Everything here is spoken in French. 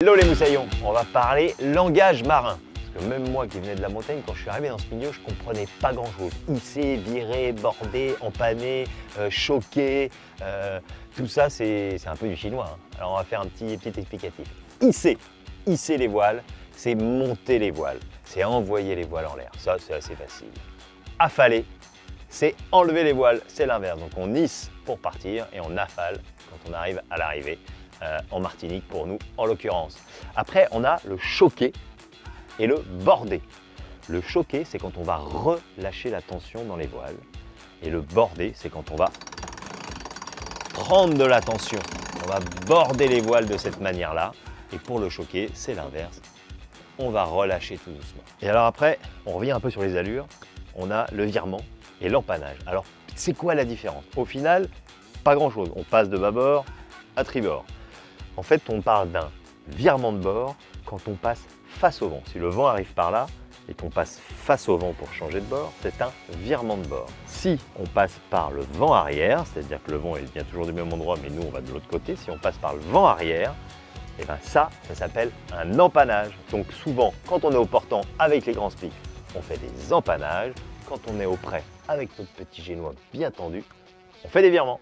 Hello les moussaillons, on va parler langage marin. Parce que même moi qui venais de la montagne, quand je suis arrivé dans ce milieu, je comprenais pas grand chose. Hisser, virer, border, empanner, choquer, tout ça c'est un peu du chinois. Hein. Alors on va faire un petit explicatif. Hisser les voiles, c'est monter les voiles, c'est envoyer les voiles en l'air. Ça c'est assez facile. Affaler, c'est enlever les voiles, c'est l'inverse. Donc on hisse pour partir et on affale quand on arrive à l'arrivée. En Martinique pour nous en l'occurrence. Après on a le choquer et le border. Le choquer c'est quand on va relâcher la tension dans les voiles et le border c'est quand on va prendre de la tension. On va border les voiles de cette manière là et pour le choquer c'est l'inverse. On va relâcher tout doucement. Et alors après on revient un peu sur les allures. On a le virement et l'empannage. Alors c'est quoi la différence? Au final pas grand chose. On passe de bâbord à tribord. En fait, on parle d'un virement de bord quand on passe face au vent. Si le vent arrive par là et qu'on passe face au vent pour changer de bord, c'est un virement de bord. Si on passe par le vent arrière, c'est-à-dire que le vent il vient toujours du même endroit, mais nous on va de l'autre côté, si on passe par le vent arrière, et bien ça s'appelle un empannage. Donc souvent, quand on est au portant avec les grands splics, on fait des empannages. Quand on est au près avec notre petit génois bien tendu, on fait des virements.